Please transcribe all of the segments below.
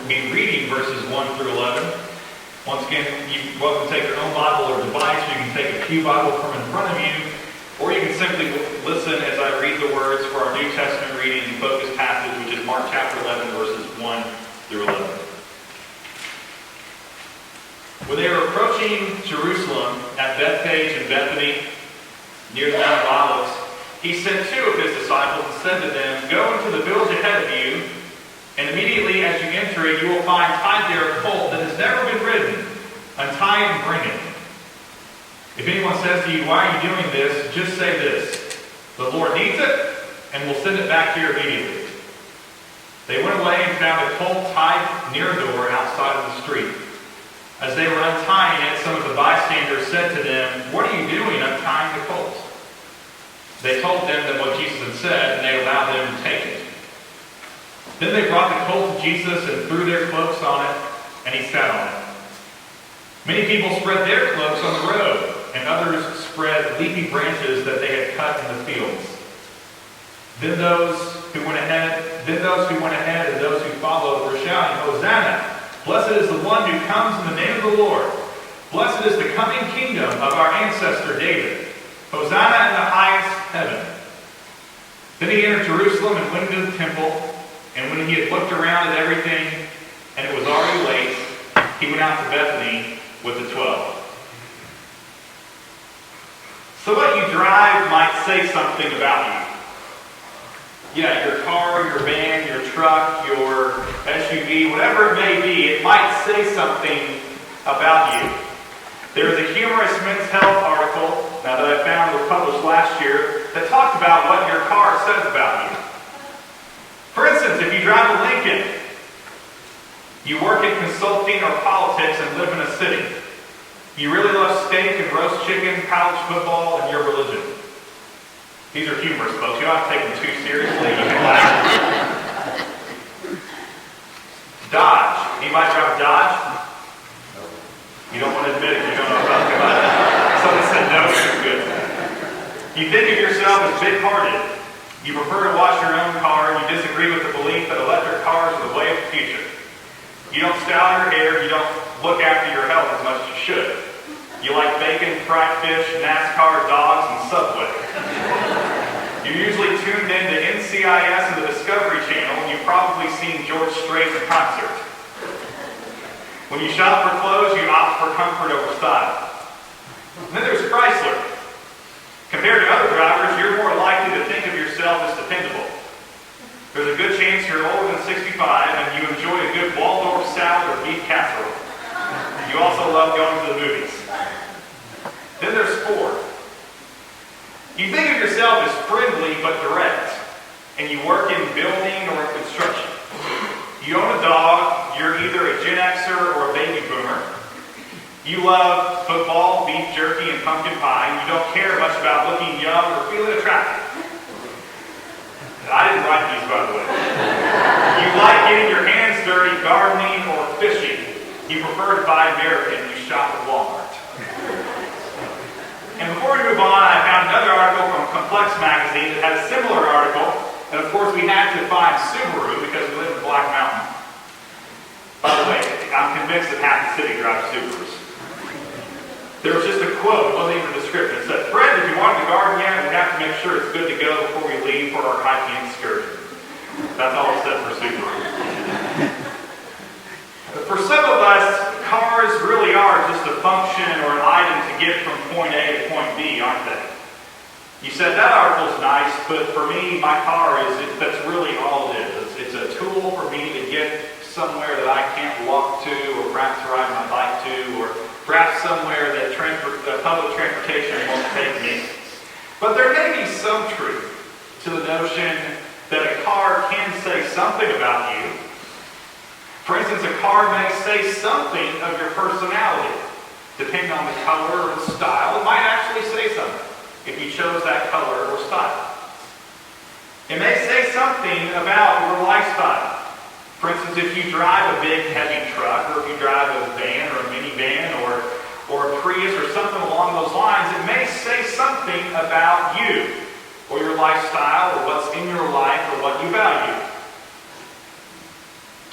be reading verses 1 through 11. Once again, you're welcome to take your own Bible or device. You can take a pew Bible from in front of you, or you can simply listen as I read the words for our New Testament reading and focus passage, which is Mark chapter 11, verses 1 through 11. When they were approaching Jerusalem at Bethphage and Bethany, near the Mount of Olives, he sent two of his disciples and said to them, "Go into the village ahead of you, and immediately as you enter it, you will find tied there a colt that has never been ridden. Untie it and bring it. If anyone says to you, 'Why are you doing this?' just say this, 'The Lord needs it, and we'll send it back here immediately.'" They went away and found a colt tied near a door outside of the street. As they were untying it, some of the bystanders said to them, "What are you doing untying the colt?" They told them that what Jesus had said, and they allowed them to take it. Then they brought the colt to Jesus and threw their cloaks on it, and he sat on it. Many people spread their cloaks on the road, and others spread leafy branches that they had cut in the fields. Then those who went ahead and those who followed were shouting, "Hosanna! Blessed is the one who comes in the name of the Lord. Blessed is the coming kingdom of our ancestor David. Hosanna in the highest heaven." Then he entered Jerusalem and went into the temple, and when he had looked around at everything, and it was already late, he went out to Bethany with the 12. So what you drive might say something about you. Yeah, your car, your van, your truck, your SUV, whatever it may be, it might say something about you. There is a humorous Men's Health article that I found was published last year that talked about what your car says about you. For instance, if you drive a Lincoln, you work in consulting or politics and live in a city. You really love steak and roast chicken, college football, and your religion. These are humorous, folks. You don't have to take them too seriously. You can laugh. Dodge. Anybody drive a Dodge? You don't want to admit it. You don't know what I'm talking about. Someone said no. It's good. You think of yourself as big-hearted. You prefer to wash your own car. You disagree with the belief that electric cars are the way of the future. You don't style your hair. You don't look after your health as much as you should. You like bacon, fried fish, NASCAR, dogs, and Subway. You're usually tuned into NCIS and the Discovery Channel, and you've probably seen George Strait in concert. When you shop for clothes, you opt for comfort over style. And then there's Chrysler. Compared to other drivers, you're more likely to think of yourself as dependable. There's a good chance you're older than 65, and you enjoy a good Waldorf salad or beef casserole. You also love going to the movies. Then there's Ford. You think of yourself as friendly but direct, and you work in building or in construction. You own a dog, you're either a Gen Xer or a baby boomer. You love football, beef jerky, and pumpkin pie, and you don't care much about looking young or feeling attractive. I didn't write these, by the way. You like getting your hands dirty gardening or fishing. You prefer to buy American, you shop at Walmart. And before we move on, I found another article from Complex magazine that had a similar article. And of course, we had to find Subaru because we live in Black Mountain. By the way, I'm convinced that half the city drives Subarus. There was just a quote, it wasn't even a description. It said, "Fred, if you wanted to garden yet, we have to make sure it's good to go before we leave for our hiking excursion." That's all it said for Subaru. But for some of us, cars really are just a function or an item to get from point A to point B, aren't they? You said that article's nice, but for me, my car that's really all it is. It's a tool for me to get somewhere that I can't walk to, or perhaps ride my bike to, or perhaps somewhere that public transportation won't take me. But there may be some truth to the notion that a car can say something about you. For instance, a car may say something of your personality. Depending on the color or the style, it might actually say something if you chose that color or style. It may say something about your lifestyle. For instance, if you drive a big, heavy truck, or if you drive a van or a minivan or a Prius or something along those lines, it may say something about you or your lifestyle or what's in your life or what you value.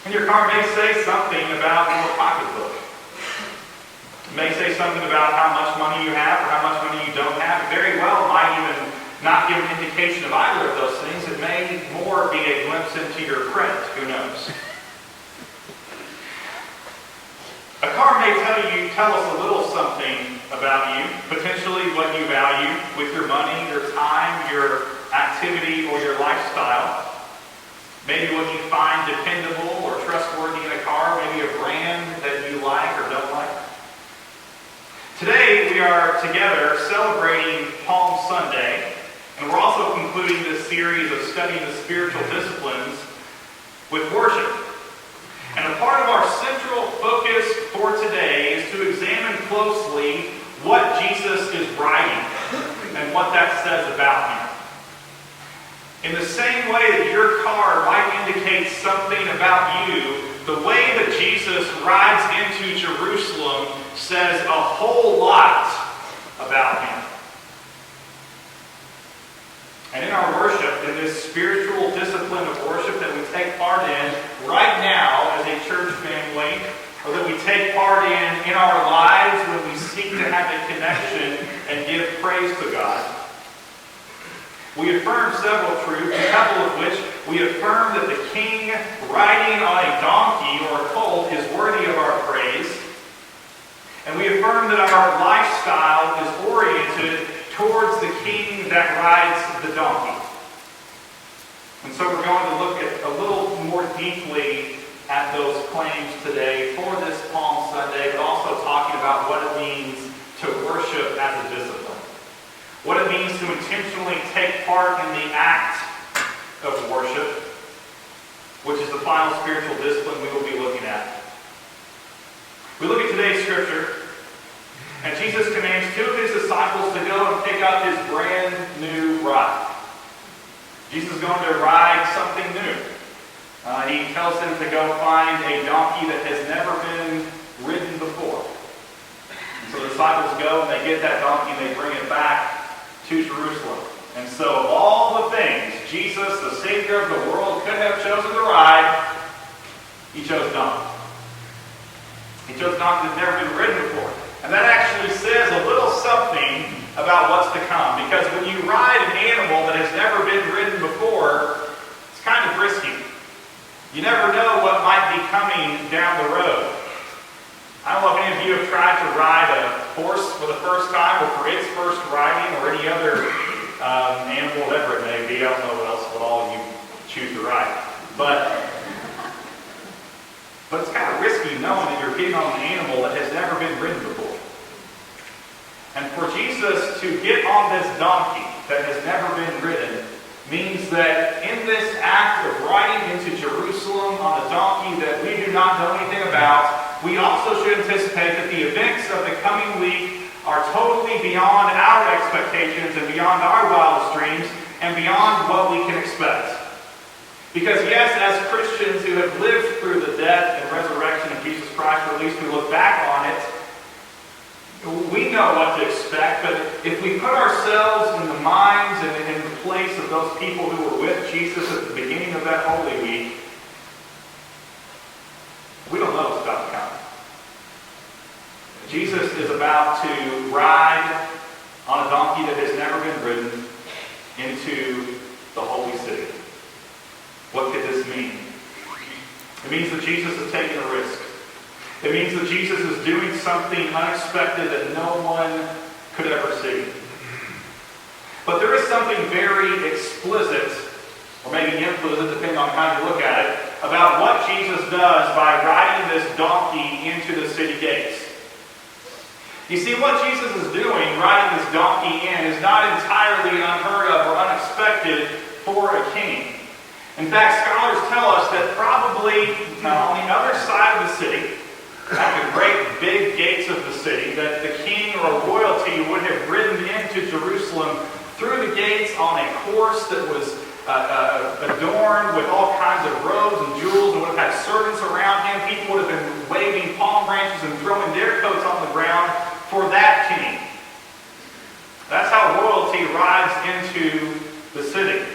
And your car may say something about your pocketbook. It may say something about how much money you have or how much money you don't have. It very well might even not give an indication of either of those things. It may more be a glimpse into your credit. Who knows? A car may tell us a little something about you, potentially what you value with your money, your time, your activity, or your lifestyle. Maybe what you find dependable or trustworthy in a car, maybe a brand that you like or don't like. Today we are together celebrating Palm Sunday, and we're also concluding this series of studying the spiritual disciplines with worship. And a part of our central focus for today is to examine closely what Jesus is writing and what that says about him. In the same way that your car might indicate something about you, the way that Jesus rides into Jerusalem says a whole lot about him. And in our worship, in this spiritual discipline of worship that we take part in right now as a church family, or that we take part in our lives when we seek to have a connection and give praise to God, we affirm several truths, a couple of which we affirm that the king riding on a donkey or a colt is worthy of our praise. And we affirm that our lifestyle is oriented towards the king that rides the donkey. And so we're going to look at a little more deeply at those claims today for this Palm Sunday, but also talking about what it means to worship as a discipline. What it means to intentionally take part in the act of worship, which is the final spiritual discipline we will be looking at. We look at today's scripture, and Jesus commands two of his disciples to go and pick up his brand new ride. Jesus is going to ride something new. He tells them to go find a donkey that has never been ridden before. And so the disciples go and they get that donkey and they bring it back to Jerusalem. And so of all the things Jesus, the Savior of the world, could have chosen to ride, he chose donkey. He chose donkey that's never been ridden before. And that actually says a little something about what's to come. Because when you ride an animal that has never been ridden before, it's kind of risky. You never know what might be coming down the road. I don't know if any of you have tried to ride a horse for the first time or for its first riding or any other animal, whatever it may be. I don't know what all you choose to ride. But it's kind of risky knowing that you're getting on an animal that has never been ridden before. And for Jesus to get on this donkey that has never been ridden means that in this act of riding into Jerusalem on a donkey that we do not know anything about, we also should anticipate that the events of the coming week are totally beyond our expectations and beyond our wildest dreams and beyond what we can expect. Because yes, as Christians who have lived through the death and resurrection of Jesus Christ, or at least we look back on it, we know what to expect, but if we put ourselves in the minds and in the place of those people who were with Jesus at the beginning of that Holy Week, we don't know what's about to come. Jesus is about to ride on a donkey that has never been ridden into the holy city. What could this mean? It means that Jesus is taking a risk. It means that Jesus is doing something unexpected that no one could ever see. But there is something very explicit, or maybe implicit, depending on how you look at it, about what Jesus does by riding this donkey into the city gates. You see, what Jesus is doing, riding this donkey in, is not entirely unheard of or unexpected for a king. In fact, scholars tell us that probably on the other side of the city, at the great big gates of the city, that the king or royalty would have ridden into Jerusalem through the gates on a horse that was adorned with all kinds of robes and jewels, and would have had servants around him. People would have been waving palm branches and throwing their coats on the ground for that king. That's how royalty rides into the city.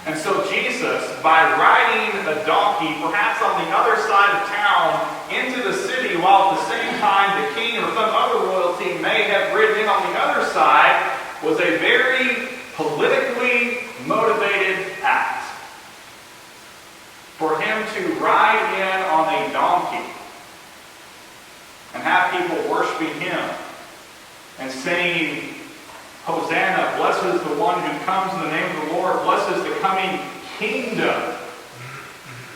And so Jesus, by riding a donkey, perhaps on the other side of town, into the city, while at the same time the king or some other royalty may have ridden in on the other side, was a very politically motivated act. For him to ride in on a donkey and have people worshiping him and saying, Hosanna, blessed is the one who comes in the name of the Lord, blessed is the coming kingdom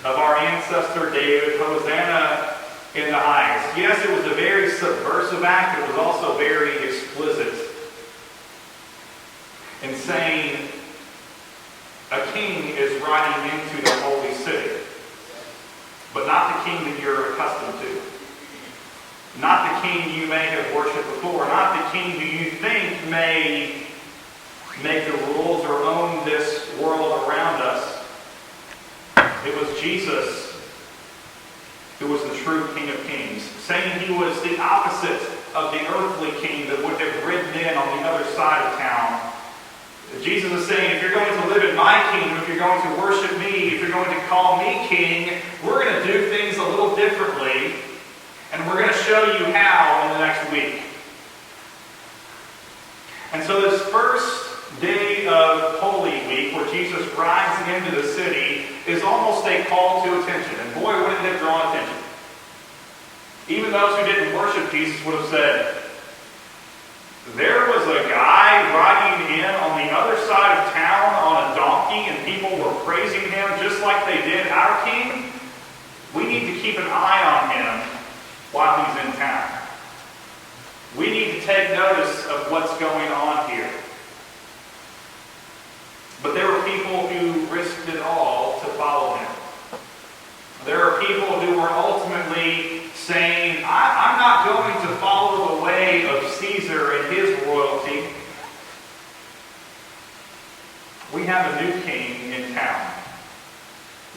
of our ancestor David, Hosanna in the highest. Yes, it was a very subversive act, but it was also very explicit in saying a king is riding into the holy city, but not the king that you're accustomed to. Not the king you may have worshipped before. Not the king who you think may make the rules or own this world around us. It was Jesus who was the true King of Kings, saying he was the opposite of the earthly king that would have ridden in on the other side of town. Jesus is saying, if you're going to live in my kingdom, if you're going to worship me, if you're going to call me king, we're going to do things a little differently. And we're going to show you how in the next week. And so this first day of Holy Week, where Jesus rides into the city, is almost a call to attention. And boy, wouldn't it draw attention. Even those who didn't worship Jesus would have said, there was a guy riding in on the other side of town on a donkey, and people were praising him just like they did our king. We need to keep an eye on him while he's in town. We need to take notice of what's going on here. But there were people who risked it all to follow him. There are people who were ultimately saying, I'm not going to follow the way of Caesar and his royalty. We have a new king in town.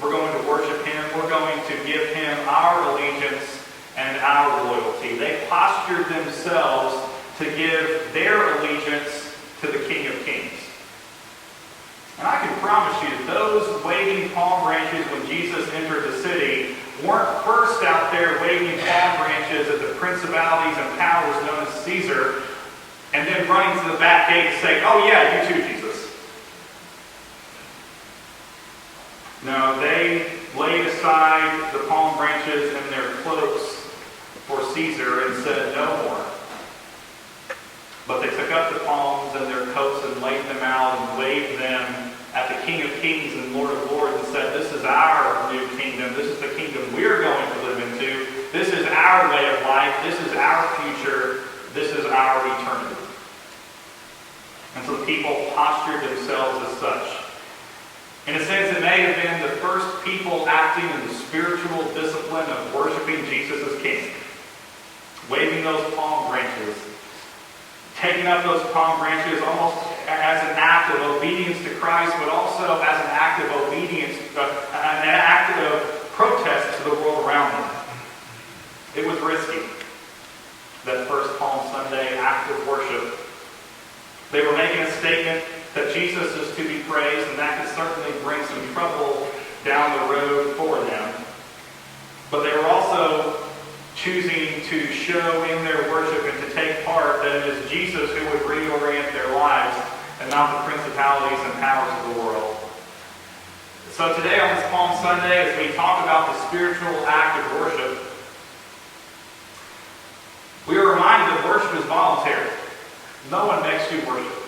We're going to worship him. We're going to give him our allegiance and our loyalty. They postured themselves to give their allegiance to the King of Kings. And I can promise you that those waving palm branches when Jesus entered the city weren't first out there waving palm branches at the principalities and powers known as Caesar, and then running to the back gate and saying, oh yeah, you too, Jesus. No, they laid aside the palm branches and their cloaks for Caesar and said no more. But they took up the palms and their coats and laid them out and waved them at the King of Kings and Lord of Lords and said, this is our new kingdom. This is the kingdom we're going to live into. This is our way of life. This is our future. This is our eternity. And so the people postured themselves as such. In a sense, it may have been the first people acting in the spiritual discipline of worshiping Jesus as King. Waving those palm branches, taking up those palm branches almost as an act of obedience to Christ, but also as an act of obedience, an act of protest to the world around them. It was risky, that first Palm Sunday act of worship. They were making a statement that Jesus is to be praised, and that could certainly bring some trouble down the road for them. But they were also choosing to show in their worship and to take part that it is Jesus who would reorient their lives and not the principalities and powers of the world. So today on this Palm Sunday, as we talk about the spiritual act of worship, we are reminded that worship is voluntary. No one makes you worship.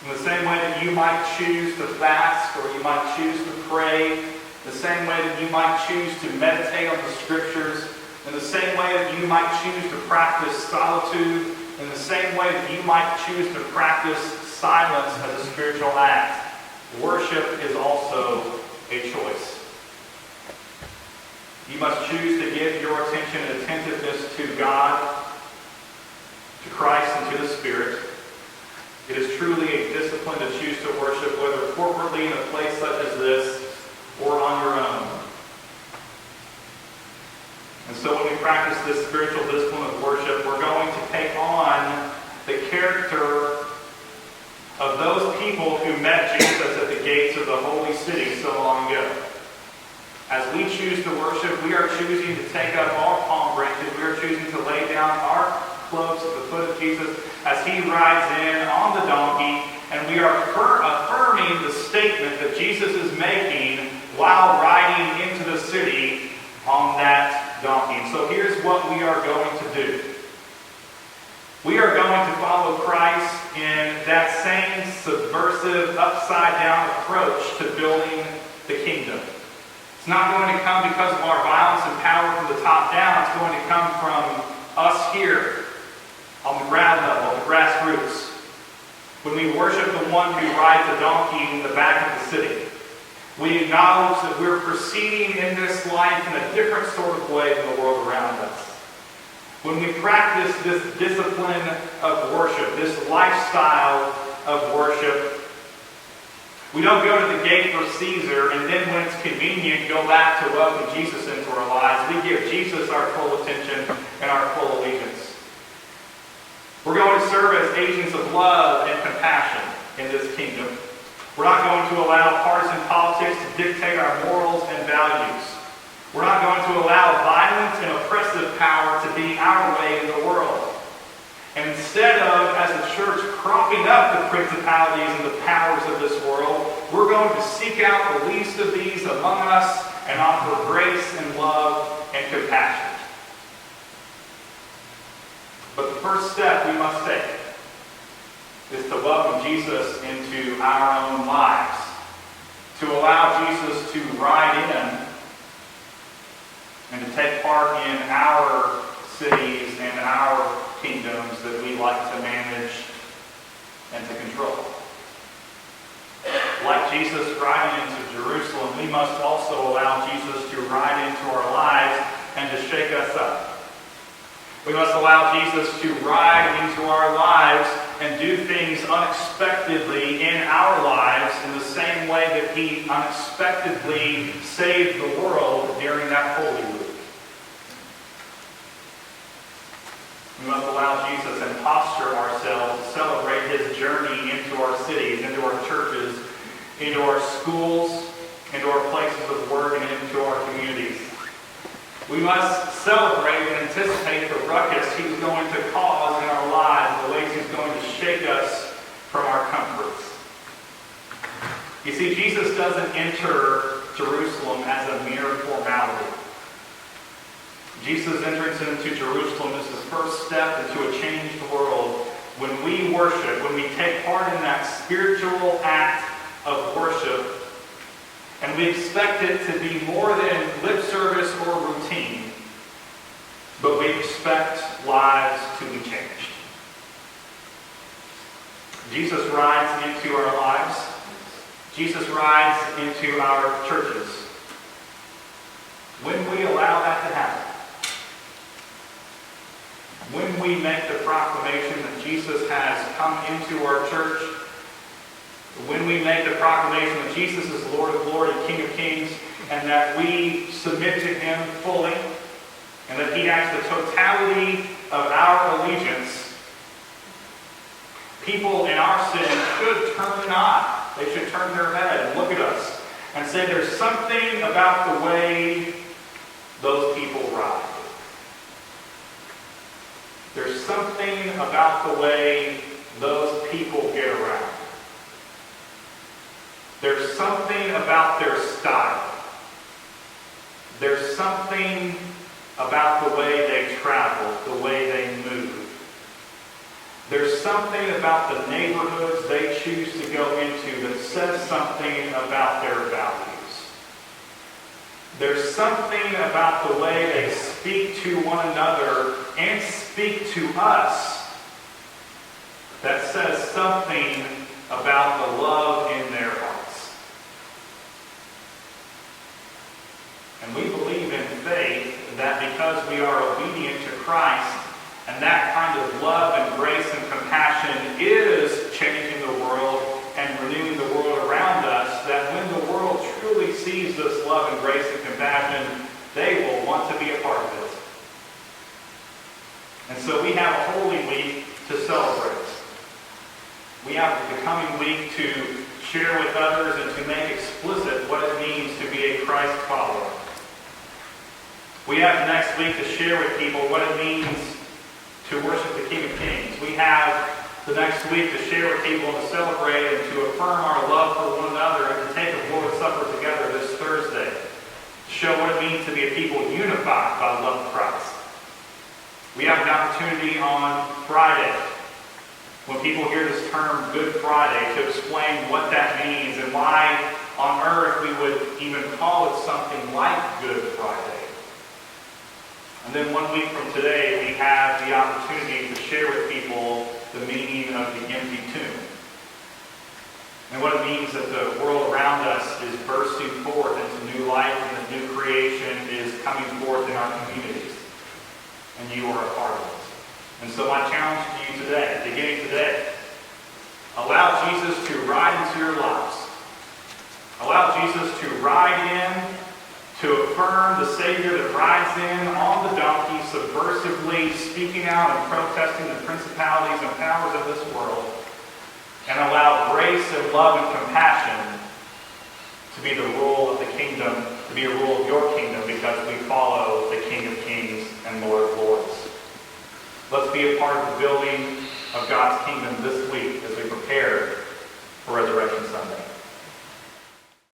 In the same way that you might choose to fast or you might choose to pray, the same way that you might choose to meditate on the Scriptures, in the same way that you might choose to practice solitude, in the same way that you might choose to practice silence as a spiritual act, worship is also a choice. You must choose to give your attention and attentiveness to God, to Christ, and to the Spirit. It is truly a discipline to choose to worship, whether corporately in a place such as this or on your own. And so when we practice this spiritual discipline of worship, we're going to take on the character of those people who met Jesus at the gates of the holy city so long ago. As we choose to worship, we are choosing to take up our palm branches. We are choosing to lay down our cloaks at the foot of Jesus as he rides in on the donkey, and we are affirming the statement that Jesus is making while riding into the city on that donkey. And so here's what we are going to do. We are going to follow Christ in that same subversive, upside-down approach to building the kingdom. It's not going to come because of our violence and power from the top down. It's going to come from us here on the ground level, the grassroots. When we worship the one who rides a donkey in the back of the city, we acknowledge that we're proceeding in this life in a different sort of way than the world around us. When we practice this discipline of worship, this lifestyle of worship, we don't go to the gate for Caesar and then when it's convenient go back to welcome Jesus into our lives. We give Jesus our full attention and our full allegiance. We're going to serve as agents of love and compassion in this kingdom. We're not going to allow partisan politics to dictate our morals and values. We're not going to allow violent and oppressive power to be our way in the world. And instead of, as a church, propping up the principalities and the powers of this world, we're going to seek out the least of these among us and offer grace and love and compassion. But the first step we must take is to welcome Jesus into our own lives, to allow Jesus to ride in and to take part in our cities and our kingdoms that we like to manage and to control. Like Jesus riding into Jerusalem, we must also allow Jesus to ride into our lives and to shake us up. We must allow Jesus to ride into our lives and do things unexpectedly in our lives in the same way that he unexpectedly saved the world during that Holy Week. We must allow Jesus and posture ourselves to celebrate his journey into our cities, into our churches, into our schools, into our places of work, and into our communities. We must celebrate and anticipate the ruckus he's going to cause in our lives, the ways he's going to shake us from our comforts. You see, Jesus doesn't enter Jerusalem as a mere formality. Jesus' entrance into Jerusalem is his first step into a changed world. When we worship, when we take part in that spiritual act of worship, and we expect it to be more than lip service or routine, but we expect lives to be changed. Jesus rides into our lives. Jesus rides into our churches. When we allow that to happen, when we make the proclamation that Jesus has come into our church, when we make the proclamation that Jesus is Lord of Lords and King of Kings, and that we submit to him fully, and that he has the totality of our allegiance, people in our sin should turn an eye. They should turn their head and look at us and say, there's something about the way those people ride. There's something about the way those people get around. There's something about their style. There's something about the way they travel, the way they move. There's something about the neighborhoods they choose to go into that says something about their values. There's something about the way they speak to one another and speak to us that says something about the love in their hearts. And we believe in faith that because we are obedient to Christ, and that kind of love and grace and compassion is changing the world and renewing the world around us, that when the world truly sees this love and grace and compassion, they will want to be a part of it. And so we have a Holy Week to celebrate. We have the coming week to share with others and to make explicit what it means to be a Christ follower. We have next week to share with people what it means to worship the King of Kings. We have the next week to share with people and to celebrate and to affirm our love for one another and to take the Lord's Supper together this Thursday. To show what it means to be a people unified by the love of Christ. We have an opportunity on Friday, when people hear this term Good Friday, to explain what that means and why on earth we would even call it something like Good Friday. And then 1 week from today, we have the opportunity to share with people the meaning of the empty tomb. And what it means that the world around us is bursting forth into new life and that new creation is coming forth in our communities. And you are a part of it. And so my challenge to you today, beginning today, allow Jesus to ride into your lives. Allow Jesus to ride in, to affirm the Savior that rides in on the donkey, subversively speaking out and protesting the principalities and powers of this world, and allow grace and love and compassion to be the rule of the kingdom, to be a rule of your kingdom, because we follow the King of Kings and Lord of Lords. Let's be a part of the building of God's kingdom this week as we prepare for Resurrection Sunday.